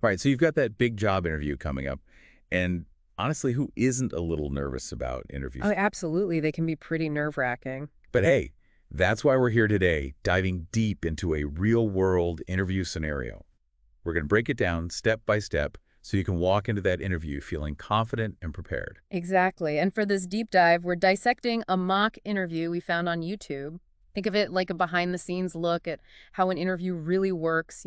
Right, so you've got that big job interview coming up, and honestly, who isn't a little nervous about Oh, interviews? absolutely. They can be pretty nerve-wracking. But hey, that's why we're here today, diving deep into a real-world interview scenario. We're going to break it down step by step so you can walk into that interview feeling confident and prepared. Exactly. And for this deep dive, we're dissecting a mock interview we found on YouTube. Think of it like a behind-the-scenes look at how an interview really works,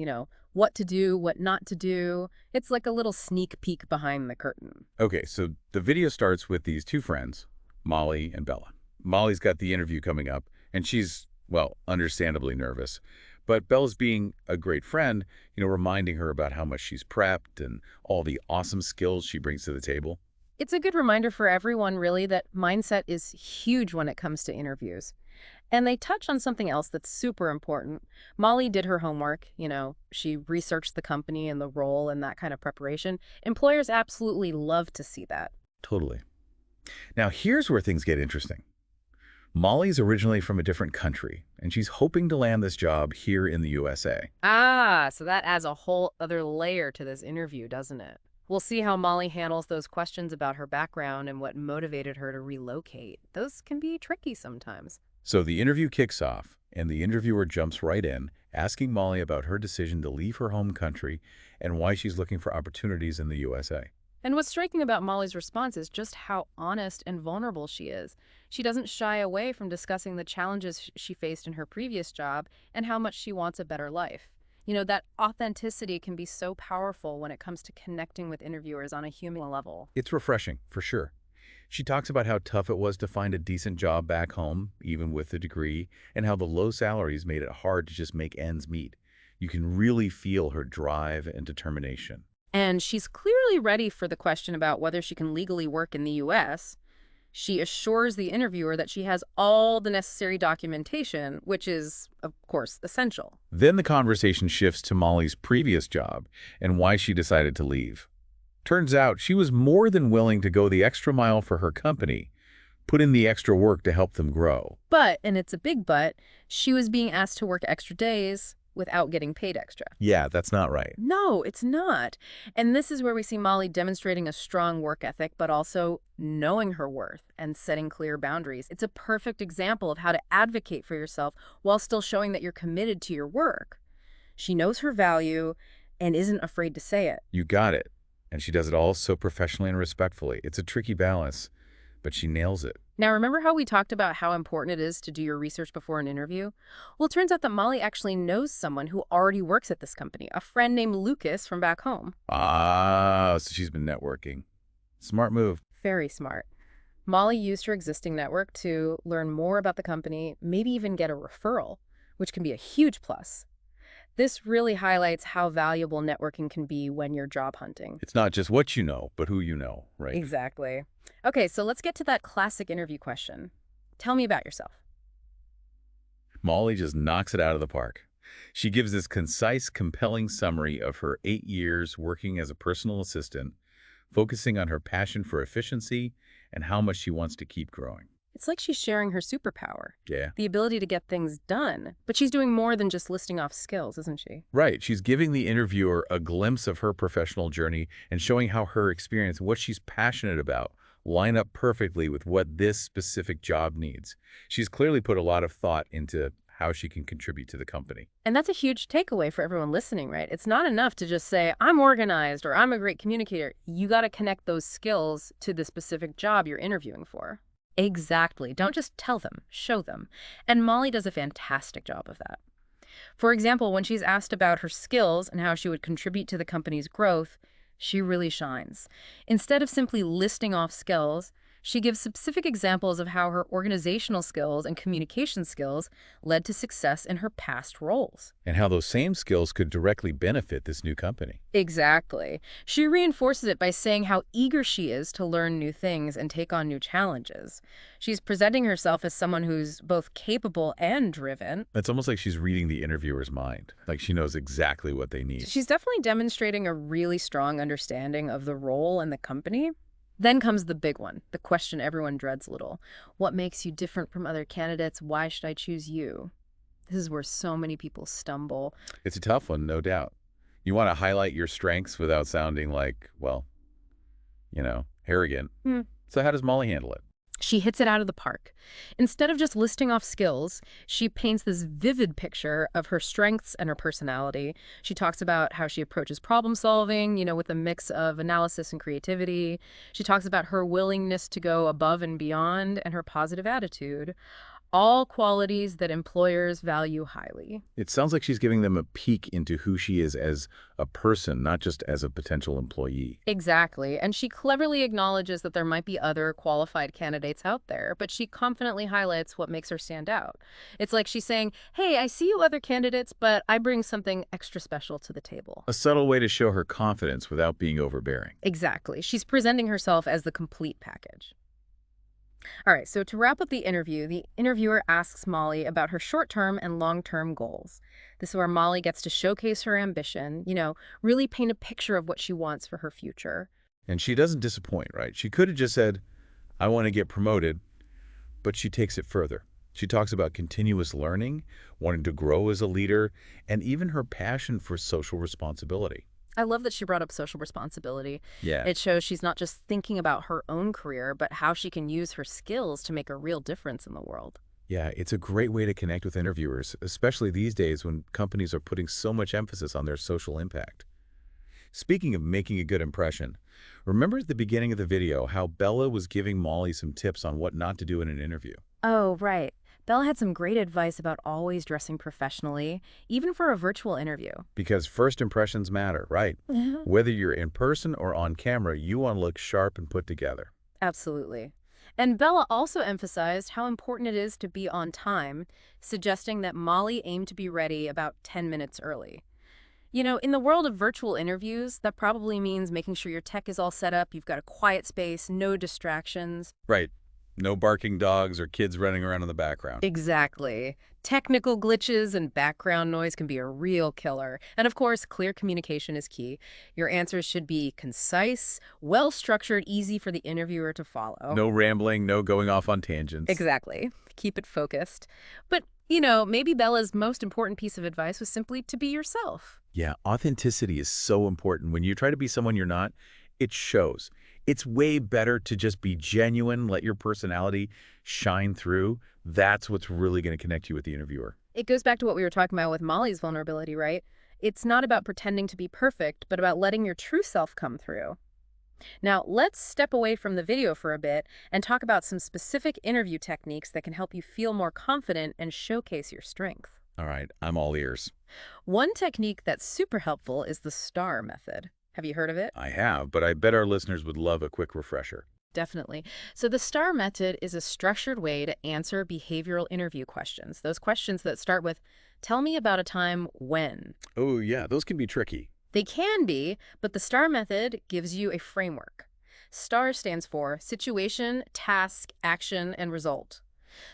what to do, what not to do. It's like a little sneak peek behind the curtain. Okay, so the video starts with these two friends, Molly and Bella. Molly's got the interview coming up, and she's, well, understandably nervous. But Bella's being a great friend, reminding her about how much she's prepped and all the awesome skills she brings to the table. It's a good reminder for everyone, really, that mindset is huge when it comes to interviews. And they touch on something else that's super important. Molly did her homework, she researched the company and the role and that kind of preparation. Employers absolutely love to see that. Totally. Now, here's where things get interesting. Molly's originally from a different country, and she's hoping to land this job here in the USA. Ah, so that adds a whole other layer to this interview, doesn't it? We'll see how Molly handles those questions about her background and what motivated her to relocate. Those can be tricky sometimes. So the interview kicks off, and the interviewer jumps right in, asking Molly about her decision to leave her home country and why she's looking for opportunities in the USA. And what's striking about Molly's response is just how honest and vulnerable she is. She doesn't shy away from discussing the challenges she faced in her previous job and how much she wants a better life. That authenticity can be so powerful when it comes to connecting with interviewers on a human level. It's refreshing, for sure. She talks about how tough it was to find a decent job back home, even with a degree, and how the low salaries made it hard to just make ends meet. You can really feel her drive and determination. And she's clearly ready for the question about whether she can legally work in the U.S. She assures the interviewer that she has all the necessary documentation, which is, of course, essential. Then the conversation shifts to Molly's previous job and why she decided to leave. Turns out she was more than willing to go the extra mile for her company, put in the extra work to help them grow. But, and it's a big but, she was being asked to work extra days without getting paid extra. Yeah, that's not right. No, it's not. And this is where we see Molly demonstrating a strong work ethic, but also knowing her worth and setting clear boundaries. It's a perfect example of how to advocate for yourself while still showing that you're committed to your work. She knows her value and isn't afraid to say it. You got it. And she does it all so professionally and respectfully. It's a tricky balance, but she nails it. Now, remember how we talked about how important it is to do your research before an interview? Well, it turns out that Molly actually knows someone who already works at this company, a friend named Lucas from back home. Ah, so she's been networking. Smart move. Very smart. Molly used her existing network to learn more about the company, maybe even get a referral, which can be a huge plus. This really highlights how valuable networking can be when you're job hunting. It's not just what you know, but who you know, right? Exactly. Okay, so let's get to that classic interview question. Tell me about yourself. Molly just knocks it out of the park. She gives this concise, compelling summary of her 8 years working as a personal assistant, focusing on her passion for efficiency and how much she wants to keep growing. It's like she's sharing her superpower, Yeah. the ability to get things done. But she's doing more than just listing off skills, isn't she? Right. She's giving the interviewer a glimpse of her professional journey and showing how her experience, what she's passionate about, line up perfectly with what this specific job needs. She's clearly put a lot of thought into how she can contribute to the company. And that's a huge takeaway for everyone listening, right? It's not enough to just say, I'm organized or I'm a great communicator. You got to connect those skills to the specific job you're interviewing for. Exactly. Don't just tell them, show them. And Molly does a fantastic job of that. For example, when she's asked about her skills and how she would contribute to the company's growth, she really shines. Instead of simply listing off skills, she gives specific examples of how her organizational skills and communication skills led to success in her past roles. And how those same skills could directly benefit this new company. Exactly. She reinforces it by saying how eager she is to learn new things and take on new challenges. She's presenting herself as someone who's both capable and driven. It's almost like she's reading the interviewer's mind, like she knows exactly what they need. She's definitely demonstrating a really strong understanding of the role and the company. Then comes the big one, the question everyone dreads a little. What makes you different from other candidates? Why should I choose you? This is where so many people stumble. It's a tough one, no doubt. You want to highlight your strengths without sounding like, well, arrogant. So how does Molly handle it? She hits it out of the park. Instead of just listing off skills, she paints this vivid picture of her strengths and her personality. She talks about how she approaches problem solving, with a mix of analysis and creativity. She talks about her willingness to go above and beyond and her positive attitude, all qualities that employers value highly. It sounds like she's giving them a peek into who she is as a person, not just as a potential employee. Exactly. And she cleverly acknowledges that there might be other qualified candidates out there, but she confidently highlights what makes her stand out. It's like she's saying, hey, I see you other candidates, but I bring something extra special to the table. A subtle way to show her confidence without being overbearing. Exactly. She's presenting herself as the complete package. All right, so to wrap up the interviewer asks Molly about her short-term and long-term goals. This is where Molly gets to showcase her ambition, really paint a picture of what she wants for her future. And she doesn't disappoint, right? She could have just said, I want to get promoted, but she takes it further. She talks about continuous learning, wanting to grow as a leader, and even her passion for social responsibility. I love that she brought up social responsibility. Yeah. It shows she's not just thinking about her own career, but how she can use her skills to make a real difference in the world. Yeah, it's a great way to connect with interviewers, especially these days when companies are putting so much emphasis on their social impact. Speaking of making a good impression, remember at the beginning of the video how Bella was giving Molly some tips on what not to do in an interview? Oh, right. Bella had some great advice about always dressing professionally, even for a virtual interview. Because first impressions matter, right? Whether you're in person or on camera, you want to look sharp and put together. Absolutely. And Bella also emphasized how important it is to be on time, suggesting that Molly aim to be ready about 10 minutes early. In the world of virtual interviews, that probably means making sure your tech is all set up, you've got a quiet space, no distractions. Right. No barking dogs or kids running around in the background. Exactly. Technical glitches and background noise can be a real killer. And of course, clear communication is key. Your answers should be concise, well-structured, easy for the interviewer to follow. No rambling, no going off on tangents. Exactly. Keep it focused. But, maybe Bella's most important piece of advice was simply to be yourself. Yeah, authenticity is so important. When you try to be someone you're not, it shows. It's way better to just be genuine, let your personality shine through. That's what's really going to connect you with the interviewer. It goes back to what we were talking about with Molly's vulnerability, right? It's not about pretending to be perfect, but about letting your true self come through. Now, let's step away from the video for a bit and talk about some specific interview techniques that can help you feel more confident and showcase your strength. All right, I'm all ears. One technique that's super helpful is the STAR method. Have you heard of it? I have, but I bet our listeners would love a quick refresher. Definitely. So the STAR method is a structured way to answer behavioral interview questions. Those questions that start with, tell me about a time when. Oh, yeah, those can be tricky. They can be, but the STAR method gives you a framework. STAR stands for situation, task, action, and result.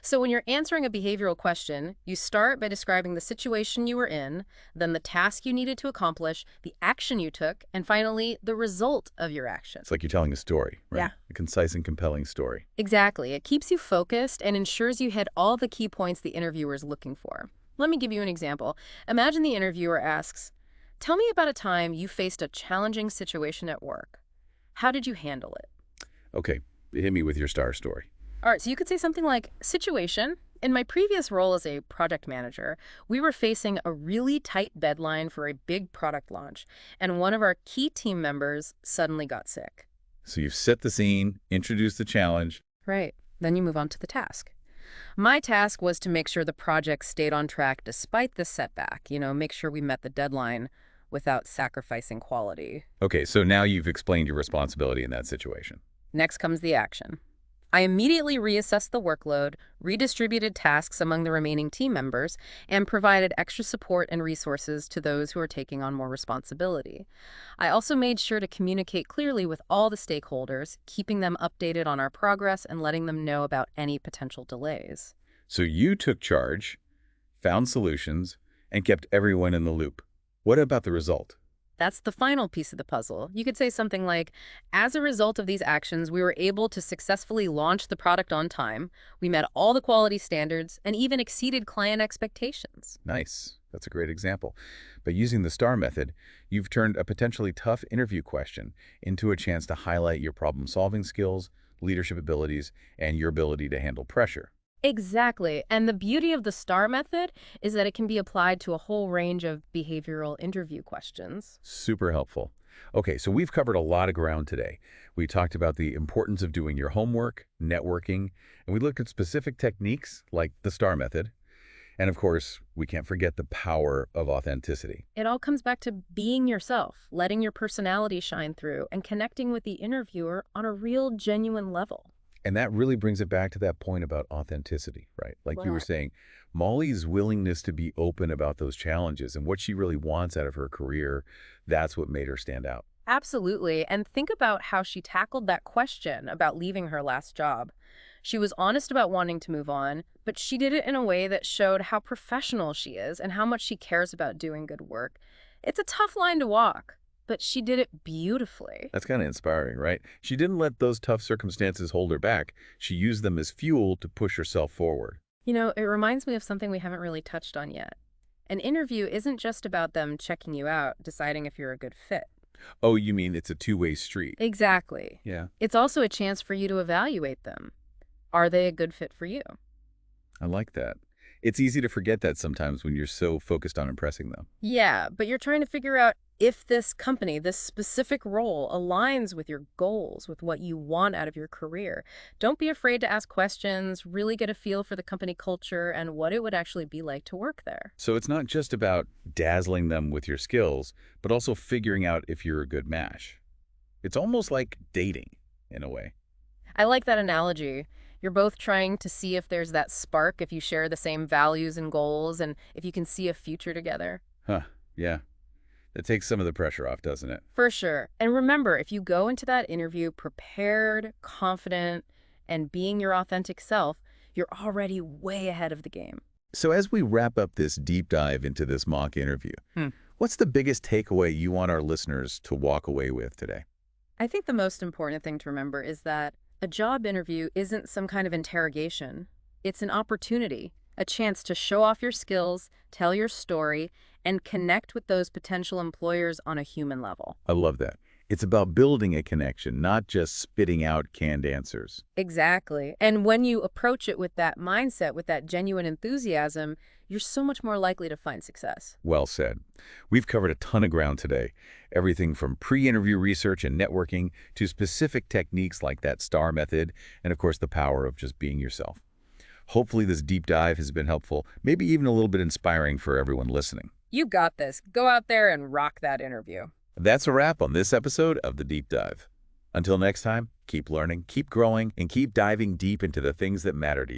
So when you're answering a behavioral question, you start by describing the situation you were in, then the task you needed to accomplish, the action you took, and finally, the result of your action. It's like you're telling a story, right? Yeah. A concise and compelling story. Exactly. It keeps you focused and ensures you hit all the key points the interviewer is looking for. Let me give you an example. Imagine the interviewer asks, tell me about a time you faced a challenging situation at work. How did you handle it? Okay, hit me with your STAR story. All right, so you could say something like, situation. In my previous role as a project manager, we were facing a really tight deadline for a big product launch, and one of our key team members suddenly got sick. So you've set the scene, introduced the challenge. Right. Then you move on to the task. My task was to make sure the project stayed on track despite the setback, make sure we met the deadline without sacrificing quality. Okay, so now you've explained your responsibility in that situation. Next comes the action. I immediately reassessed the workload, redistributed tasks among the remaining team members, and provided extra support and resources to those who are taking on more responsibility. I also made sure to communicate clearly with all the stakeholders, keeping them updated on our progress and letting them know about any potential delays. So you took charge, found solutions, and kept everyone in the loop. What about the result? That's the final piece of the puzzle. You could say something like, as a result of these actions, we were able to successfully launch the product on time, we met all the quality standards, and even exceeded client expectations. Nice. That's a great example. By using the STAR method, you've turned a potentially tough interview question into a chance to highlight your problem-solving skills, leadership abilities, and your ability to handle pressure. Exactly. And the beauty of the STAR method is that it can be applied to a whole range of behavioral interview questions. Super helpful. Okay, so we've covered a lot of ground today. We talked about the importance of doing your homework, networking, and we looked at specific techniques like the STAR method. And of course, we can't forget the power of authenticity. It all comes back to being yourself, letting your personality shine through, and connecting with the interviewer on a real, genuine level. And that really brings it back to that point about authenticity, right? Like you were Right. saying, Molly's willingness to be open about those challenges and what she really wants out of her career, that's what made her stand out. Absolutely. And think about how she tackled that question about leaving her last job. She was honest about wanting to move on, but she did it in a way that showed how professional she is and how much she cares about doing good work. It's a tough line to walk, but she did it beautifully. That's kind of inspiring, right? She didn't let those tough circumstances hold her back. She used them as fuel to push herself forward. You know, it reminds me of something we haven't really touched on yet. An interview isn't just about them checking you out, deciding if you're a good fit. Oh, you mean it's a two-way street? Exactly. Yeah, It's also a chance for you to evaluate them. Are they a good fit for you? I like that. It's easy to forget that sometimes when you're so focused on impressing them. Yeah, but you're trying to figure out if this company, this specific role, aligns with your goals, with what you want out of your career. Don't be afraid to ask questions, really get a feel for the company culture and what it would actually be like to work there. So it's not just about dazzling them with your skills, but also figuring out if you're a good match. It's almost like dating, in a way. I like that analogy. You're both trying to see if there's that spark, if you share the same values and goals, and if you can see a future together. Huh, yeah. That takes some of the pressure off, doesn't it? For sure. And remember, if you go into that interview prepared, confident, and being your authentic self, you're already way ahead of the game. So as we wrap up this deep dive into this mock interview, what's the biggest takeaway you want our listeners to walk away with today? I think the most important thing to remember is that a job interview isn't some kind of interrogation. It's an opportunity, a chance to show off your skills, tell your story, and connect with those potential employers on a human level. I love that. It's about building a connection, not just spitting out canned answers. Exactly. And when you approach it with that mindset, with that genuine enthusiasm, you're so much more likely to find success. Well said. We've covered a ton of ground today. Everything from pre-interview research and networking to specific techniques like that STAR method, and of course the power of just being yourself. Hopefully this deep dive has been helpful, maybe even a little bit inspiring for everyone listening. You got this. Go out there and rock that interview. That's a wrap on this episode of The Deep Dive. Until next time, keep learning, keep growing, and keep diving deep into the things that matter to you.